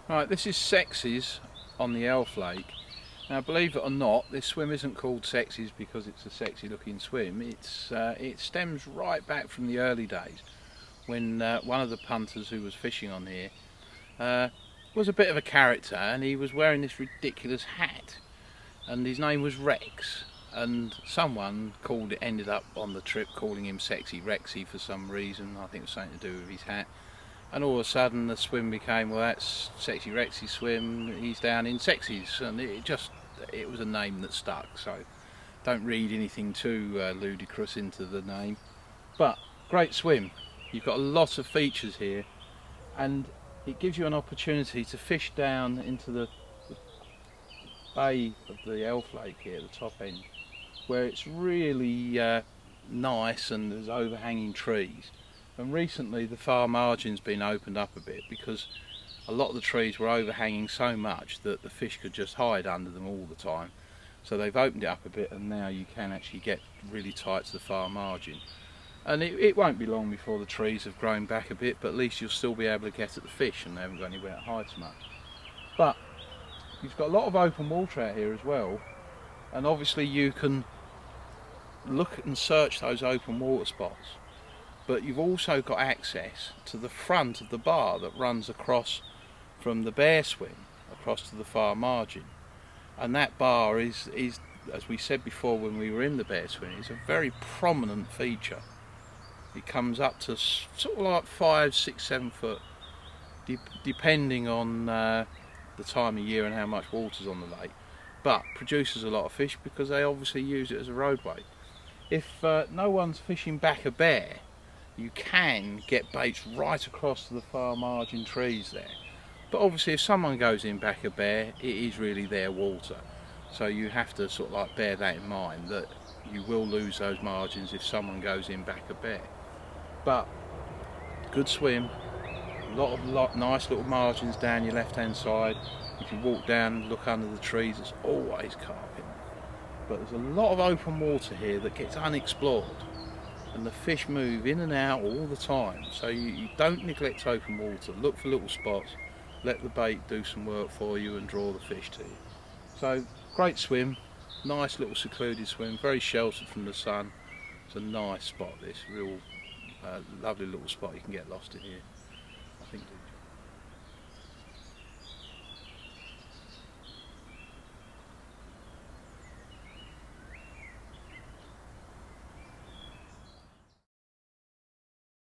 Right, this is Sexes on the Elf Lake. Now, believe it or not, this swim isn't called Sexes because it's a sexy looking swim. It stems right back from the early days when one of the punters who was fishing on here was a bit of a character, and he was wearing this ridiculous hat, and his name was Rex, and someone ended up on the trip calling him Sexy Rexy for some reason. I think it was something to do with his hat. And all of a sudden the swim became, well, that's Sexy Rexy's swim, he's down in Sexy's, and it was a name that stuck, so don't read anything too ludicrous into the name. But great swim, you've got a lot of features here, and it gives you an opportunity to fish down into the bay of the Elf Lake here at the top end, where it's really nice and there's overhanging trees. And recently the far margin's been opened up a bit because a lot of the trees were overhanging so much that the fish could just hide under them all the time. So they've opened it up a bit, and now you can actually get really tight to the far margin. And it won't be long before the trees have grown back a bit, but at least you'll still be able to get at the fish and they haven't got anywhere to hide so much. But you've got a lot of open water out here as well, and obviously you can look and search those open water spots. But you've also got access to the front of the bar that runs across from the bear swim across to the far margin, and that bar is, as we said before when we were in the bear swim, is a very prominent feature. It comes up to sort of like 5, 6, 7 foot, depending on the time of year and how much water's on the lake, but produces a lot of fish because they obviously use it as a roadway. If no one's fishing back a bear, you can get baits right across to the far margin trees there. But obviously if someone goes in back a bear, it is really their water. So you have to sort of like bear that in mind, that you will lose those margins if someone goes in back a bear. But good swim, a lot of nice little margins down your left hand side. If you walk down and look under the trees, there's always carp in there. But there's a lot of open water here that gets unexplored, and the fish move in and out all the time, so you don't neglect open water. Look for little spots, let the bait do some work for you and draw the fish to you. So great swim, nice little secluded swim, very sheltered from the sun. It's a nice spot, this real lovely little spot. You can get lost in here, I think.